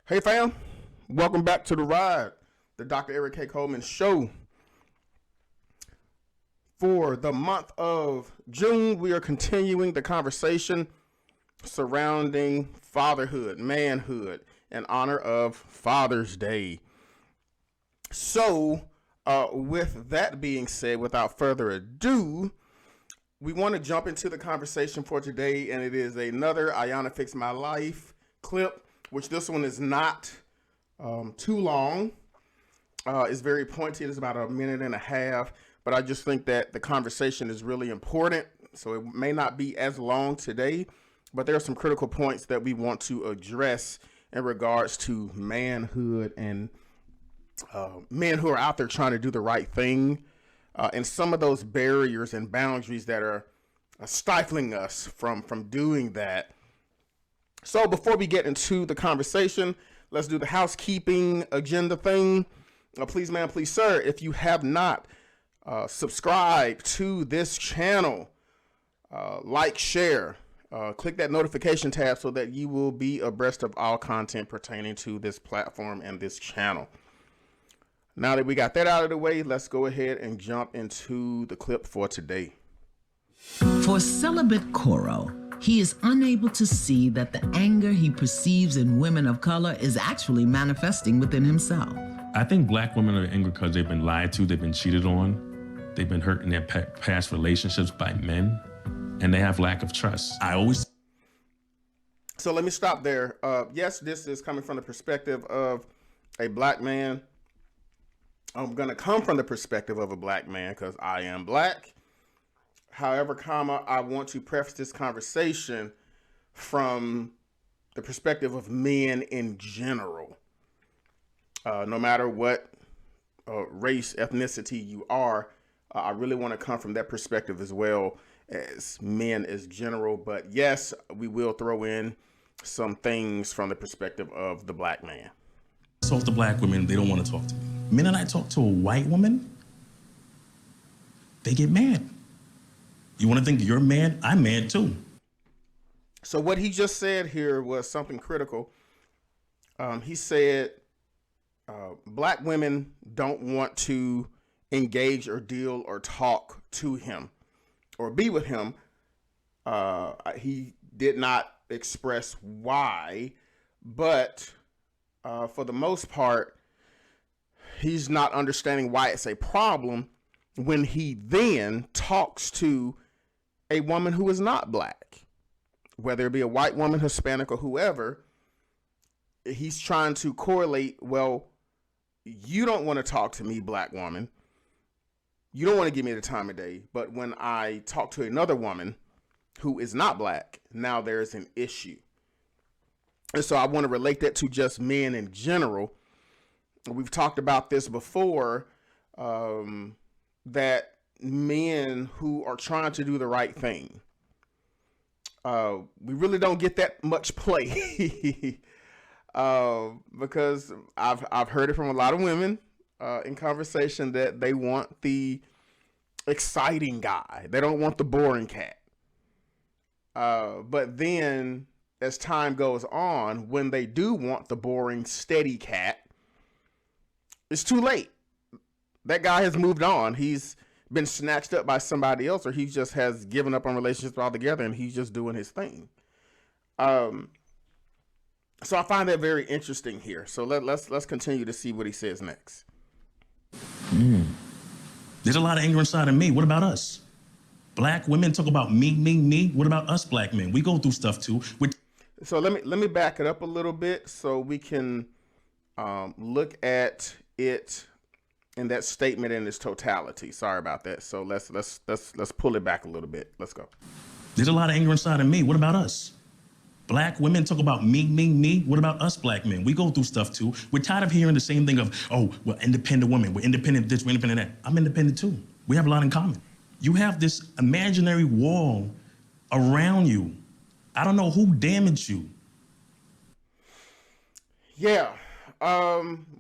Hey fam, welcome back to The Ride, the Dr. Eric K. Coleman Show. For the month of June, we are continuing the conversation surrounding fatherhood, manhood, in honor of Father's Day. So, with that being said, without further ado, we want to jump into the conversation for today, and it is another Ayanna Fix My Life clip, which this one is not too long. It's very pointed. It's about a minute and a half, but I just think that the conversation is really important. So it may not be as long today, but there are some critical points that we want to address in regards to manhood and men who are out there trying to do the right thing, and some of those barriers and boundaries that are stifling us from doing that. So before we get into the conversation, let's do the housekeeping agenda thing. Please, ma'am, please, sir, if you have not subscribed to this channel, like, share, click that notification tab so that you will be abreast of all content pertaining to this platform and this channel. Now that we got that out of the way, let's go ahead and jump into the clip for today. For celibate Coro, he is unable to see that the anger he perceives in women of color is actually manifesting within himself. I think black women are angry because they've been lied to, they've been cheated on, they've been hurt in their past relationships by men, and they have lack of trust. So let me stop there. Yes, this is coming from the perspective of a black man. I'm going to come from the perspective of a black man because I am black. However, I want to preface this conversation from the perspective of men in general. No matter what race, ethnicity you are, I really want to come from that perspective as well as men as general. But yes, we will throw in some things from the perspective of the black man. Talk to black women, they don't want to talk to me. Men and I talk to a white woman, they get mad. You want to think you're mad? I'm mad too. So what he just said here was something critical. He said black women don't want to engage or deal or talk to him or be with him. He did not express why, but for the most part, he's not understanding why it's a problem when he then talks to a woman who is not black, whether it be a white woman, Hispanic, or whoever. He's trying to correlate, well, you don't want to talk to me, black woman. You don't want to give me the time of day. But when I talk to another woman who is not black, now there's an issue. And so I want to relate that to just men in general. We've talked about this before, that men who are trying to do the right thing, we really don't get that much play because I've heard it from a lot of women in conversation that they want the exciting guy. They don't want the boring cat. But then as time goes on, when they do want the boring, steady cat, it's too late. That guy has moved on. He's been snatched up by somebody else, or he just has given up on relationships altogether and he's just doing his thing. So I find that very interesting here. So let's continue to see what he says next. There's a lot of anger inside of me. What about us? Black women talk about me, me, me. What about us black men? We go through stuff too. So let me back it up a little bit so we can look at it in that statement in its totality. Sorry about that. So let's pull it back a little bit. Let's go. There's a lot of anger inside of me. What about us? Black women talk about me, me, me. What about us black men? We go through stuff too. We're tired of hearing the same thing of, oh, we're independent women. We're independent this, we're independent that. I'm independent too. We have a lot in common. You have this imaginary wall around you. I don't know who damaged you. Yeah.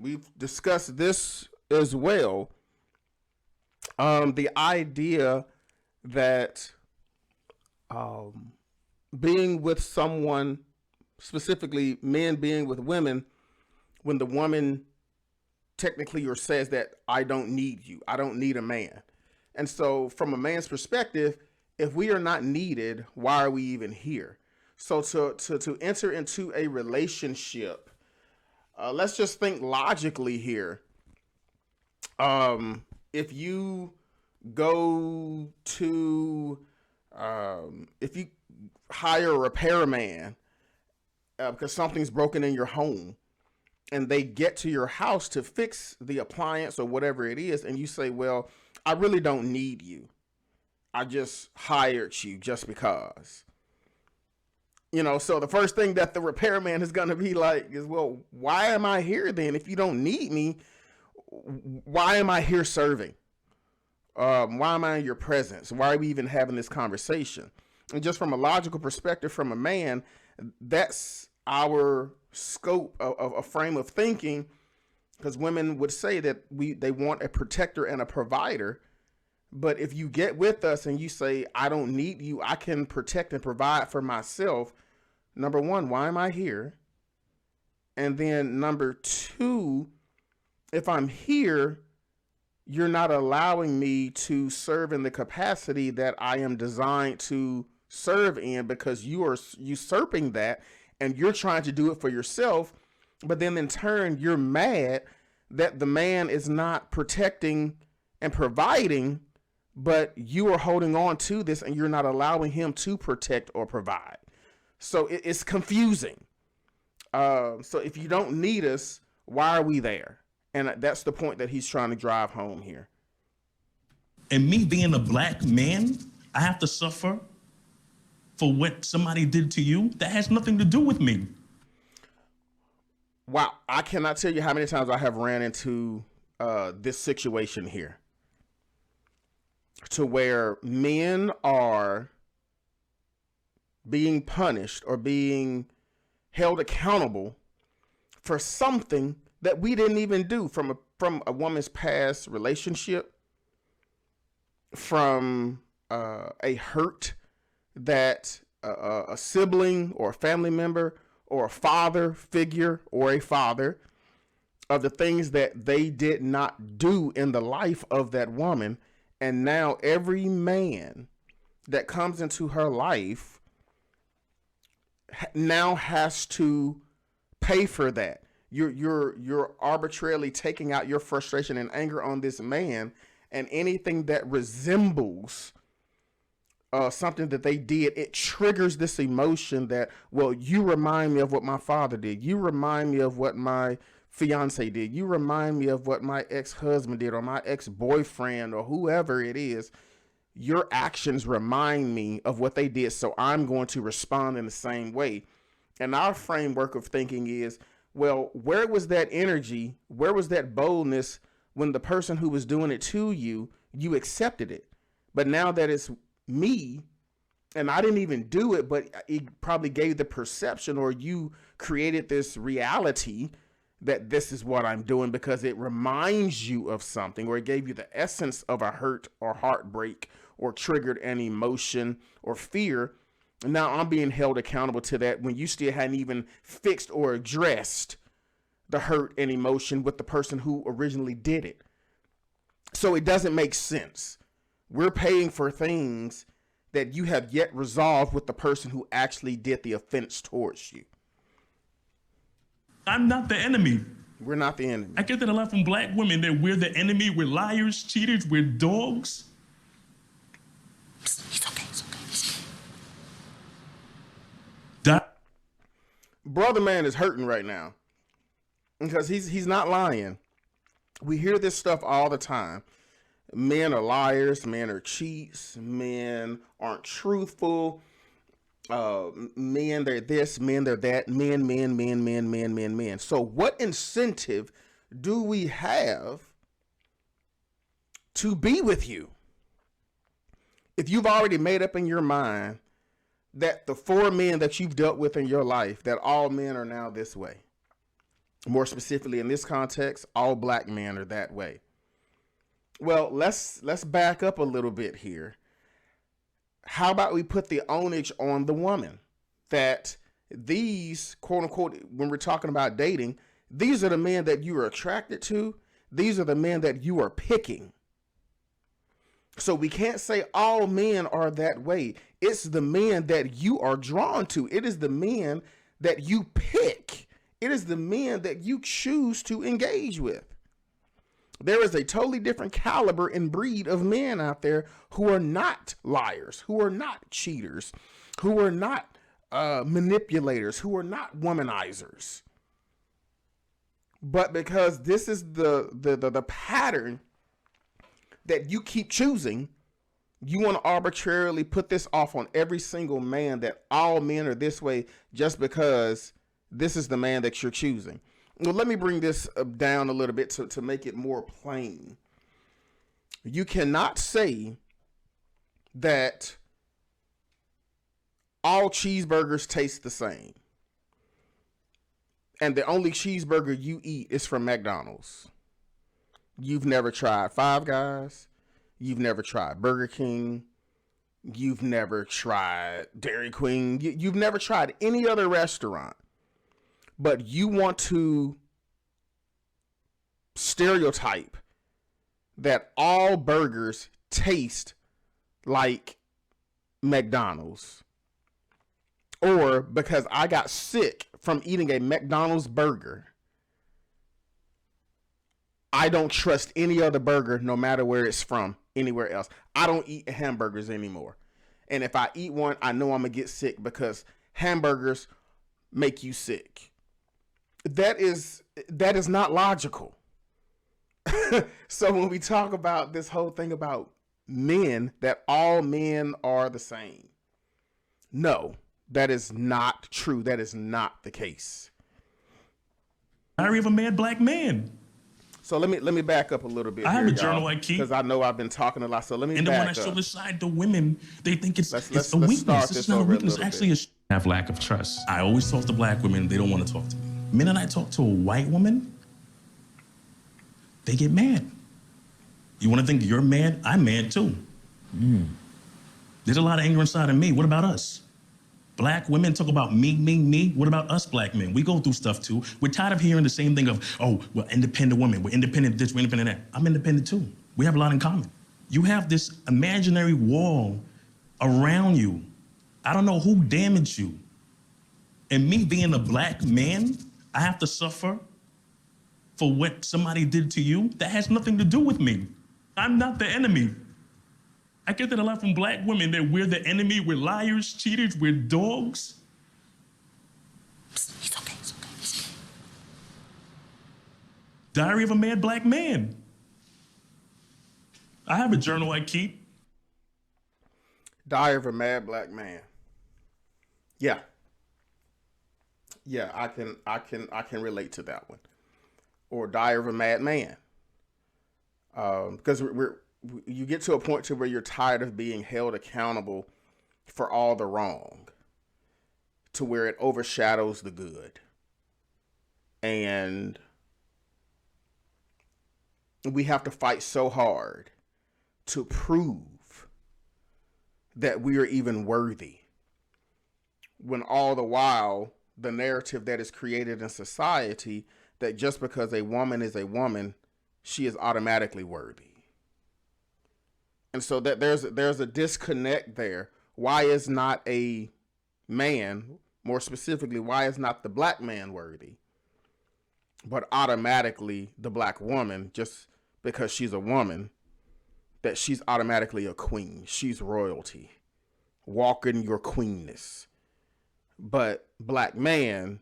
We've discussed this as well. The idea that being with someone, specifically men being with women, when the woman technically or says that I don't need you, I don't need a man. And so from a man's perspective, if we are not needed, why are we even here? So to enter into a relationship, let's just think logically here. If you go to, if you hire a repairman because something's broken in your home, and they get to your house to fix the appliance or whatever it is, and you say, well, I really don't need you. I just hired you just because. You know, so the first thing that the repairman is going to be like is, well, why am I here then? If you don't need me, why am I here serving? Why am I in your presence? Why are we even having this conversation? And just from a logical perspective, from a man, that's our scope of a frame of thinking, because women would say that they want a protector and a provider. But if you get with us and you say, I don't need you, I can protect and provide for myself. Number one, why am I here? And then number two, if I'm here, you're not allowing me to serve in the capacity that I am designed to serve in, because you are usurping that and you're trying to do it for yourself. But then in turn, you're mad that the man is not protecting and providing, but you are holding on to this and you're not allowing him to protect or provide. So it's confusing. So if you don't need us, why are we there? And that's the point that he's trying to drive home here. And me being a black man, I have to suffer for what somebody did to you? That has nothing to do with me. Wow, I cannot tell you how many times I have ran into this situation here, to where men are being punished or being held accountable for something that we didn't even do, from a woman's past relationship, from a hurt that a sibling or a family member or a father figure or a father, of the things that they did not do in the life of that woman. And now every man that comes into her life now has to pay for that. You're arbitrarily taking out your frustration and anger on this man, and anything that resembles something that they did, it triggers this emotion that, well, you remind me of what my father did. You remind me of what my fiance did. You remind me of what my ex-husband did, or my ex-boyfriend, or whoever it is. Your actions remind me of what they did, so I'm going to respond in the same way. And our framework of thinking is, well, where was that energy? Where was that boldness when the person who was doing it to you, you accepted it? But now that it's me, and I didn't even do it, but it probably gave the perception, or you created this reality that this is what I'm doing because it reminds you of something, or it gave you the essence of a hurt or heartbreak, or triggered an emotion or fear. And now I'm being held accountable to that when you still hadn't even fixed or addressed the hurt and emotion with the person who originally did it. So it doesn't make sense. We're paying for things that you have yet resolved with the person who actually did the offense towards you. I'm not the enemy. We're not the enemy. I get that a lot from black women, that we're the enemy, we're liars, cheaters, we're dogs. It's okay. Brother man is hurting right now because he's not lying. We hear this stuff all the time. Men are liars, men are cheats, men aren't truthful, men they're this, men they're that, men. So what incentive do we have to be with you if you've already made up in your mind that the 4 men that you've dealt with in your life, that all men are now this way? More specifically in this context, all black men are that way. Well, let's back up a little bit here. How about we put the onus on the woman, that these, quote unquote, when we're talking about dating, These are the men that you are attracted to. These are the men that you are picking. So we can't say all men are that way. It's the men that you are drawn to. It is the men that you pick. It is the men that you choose to engage with. There is a totally different caliber and breed of men out there who are not liars, who are not cheaters, who are not manipulators, who are not womanizers. But because this is the pattern that you keep choosing, you want to arbitrarily put this off on every single man, that all men are this way just because this is the man that you're choosing. Well, let me bring this down a little bit to make it more plain. You cannot say that all cheeseburgers taste the same, and the only cheeseburger you eat is from McDonald's. You've never tried Five Guys. You've never tried Burger King. You've never tried Dairy Queen. You've never tried any other restaurant. But you want to stereotype that all burgers taste like McDonald's. Or because I got sick from eating a McDonald's burger, I don't trust any other burger, no matter where it's from, anywhere else. I don't eat hamburgers anymore. And if I eat one, I know I'm going to get sick because hamburgers make you sick. That is not logical. So when we talk about this whole thing about men, that all men are the same, no, that is not true. That is not the case. Diary of a Mad Black Man. So let me back up a little bit. I have a journal I keep, because I know I've been talking a lot. So let me. And then when I show this side to women, they think it's a weakness. It's not a weakness. It's actually a lack of trust. I always talk to black women. They don't want to talk to me. The minute I talk to a white woman, they get mad. You want to think you're mad? I'm mad too. There's a lot of anger inside of me. What about us? Black women talk about me, me, me. What about us black men? We go through stuff too. We're tired of hearing the same thing of, oh, we're independent women. We're independent this, we're independent that. I'm independent too. We have a lot in common. You have this imaginary wall around you. I don't know who damaged you. And me being a black man, I have to suffer for what somebody did to you? That has nothing to do with me. I'm not the enemy. I get that a lot from black women, that we're the enemy, we're liars, cheaters, we're dogs. It's okay. Diary of a Mad Black Man. I have a journal I keep. Diary of a Mad Black Man. Yeah. Yeah, I can relate to that one. Or Diary of a Mad Man. Because you get to a point to where you're tired of being held accountable for all the wrong, to where it overshadows the good. And we have to fight so hard to prove that we are even worthy, when all the while the narrative that is created in society, that just because a woman is a woman, she is automatically worthy. And so that there's a disconnect there. Why is not a man, more specifically, why is not the black man worthy, but automatically the black woman, just because she's a woman, that she's automatically a queen, she's royalty, walk in your queenness. But black man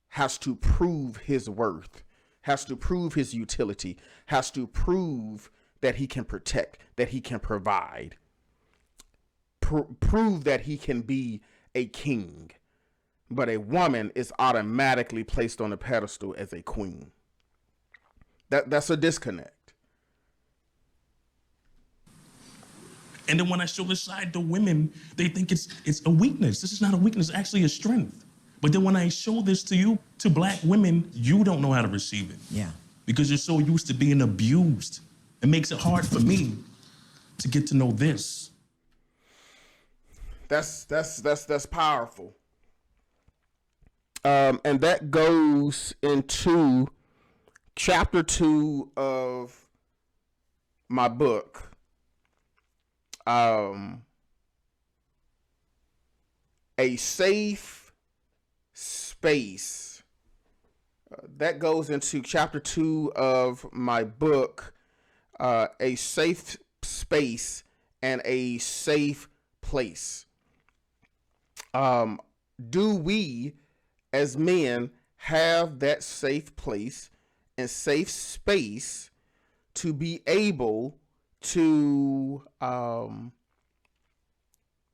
has to prove his worth, has to prove his utility, has to prove that he can protect, that he can provide, prove that he can be a king. But a woman is automatically placed on a pedestal as a queen. That's a disconnect. And then when I show this side to women, they think it's a weakness. This is not a weakness, it's actually a strength. But then when I show this to you, to black women, you don't know how to receive it. Yeah. Because you're so used to being abused. It makes it hard for me to get to know this. That's powerful. And that goes into chapter 2 of my book. A safe space. That goes into chapter 2 of my book, A Safe Space and a Safe Place. Do we as men have that safe place and safe space to be able to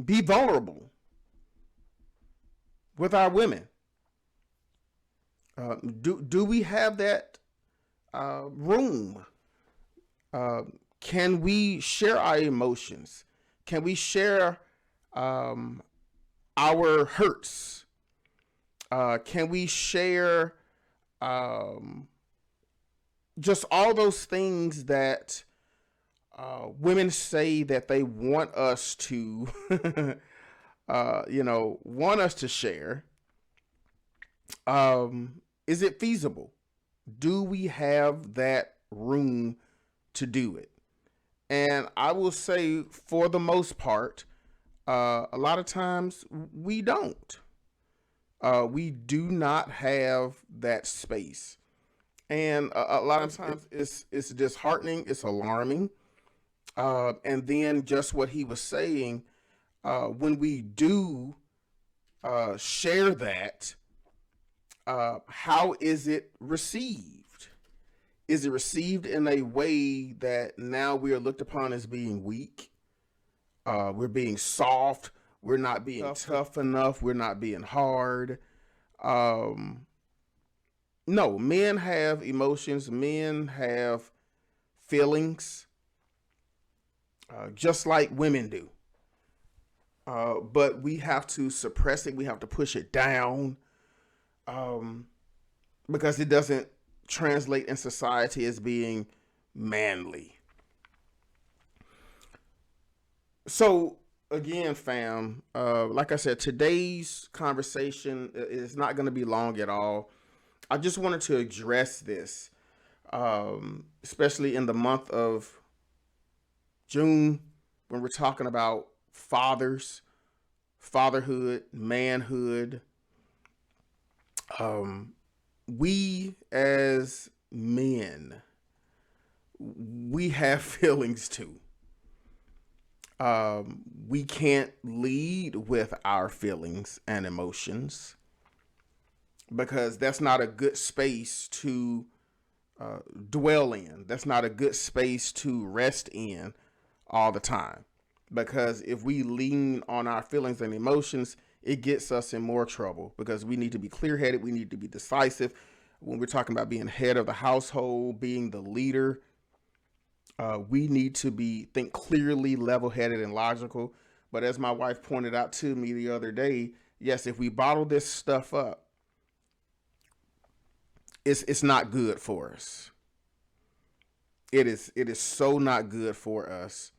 be vulnerable with our women? Do we have that room? Can we share our emotions? Can we share our hurts? Can we share just all those things that women say that they want us to, want us to share? Is it feasible? Do we have that room to do it? And I will say, for the most part, a lot of times we don't. We do not have that space. And a lot of times it's disheartening, it's alarming. And then just what he was saying, when we do share that, how is it received? Is it received in a way that now we are looked upon as being weak? We're being soft. We're not being tough enough. We're not being hard. No, men have emotions. Men have feelings, just like women do. But we have to suppress it. We have to push it down, because it doesn't translate in society as being manly. So again, fam, like I said, today's conversation is not going to be long at all. I just wanted to address this, especially in the month of June, when we're talking about fathers, fatherhood, manhood. We as men, we have feelings too. We can't lead with our feelings and emotions, because that's not a good space to dwell in. That's not a good space to rest in all the time. Because if we lean on our feelings and emotions, it gets us in more trouble, because we need to be clear-headed. We need to be decisive when we're talking about being head of the household, being the leader. We need to think clearly, level-headed, and logical. But as my wife pointed out to me the other day, yes, if we bottle this stuff up, it's not good for us. It is so not good for us,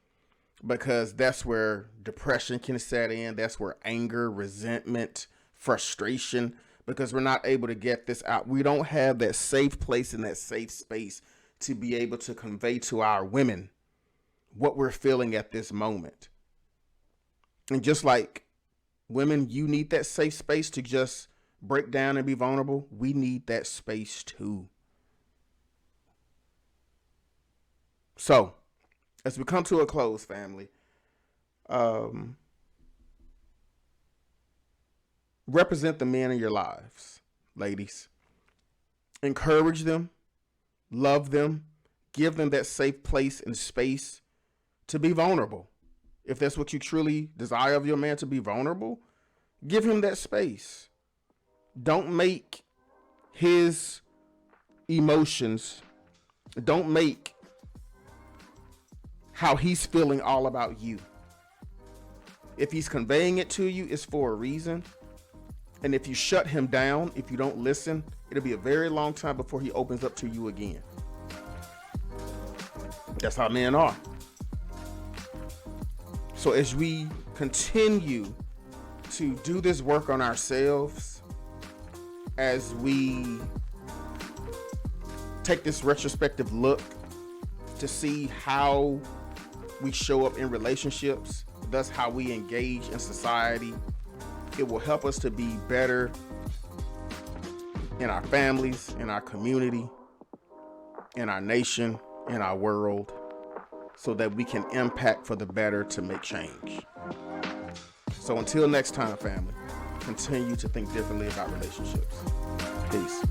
because that's where depression can set in. That's where anger, resentment, frustration, because we're not able to get this out. We don't have that safe place and that safe space to be able to convey to our women what we're feeling at this moment. And just like women, you need that safe space to just break down and be vulnerable. We need that space too. So, as we come to a close, family, represent the men in your lives, ladies. Encourage them, love them, give them that safe place and space to be vulnerable. If that's what you truly desire of your man, to be vulnerable, give him that space. Don't make his emotions, don't make how he's feeling all about you. If he's conveying it to you, it's for a reason. And if you shut him down, if you don't listen, it'll be a very long time before he opens up to you again. That's how men are. So as we continue to do this work on ourselves, as we take this retrospective look to see how we show up in relationships, thus how we engage in society, it will help us to be better in our families, in our community, in our nation, in our world, so that we can impact for the better to make change. So until next time, family, continue to think differently about relationships. Peace.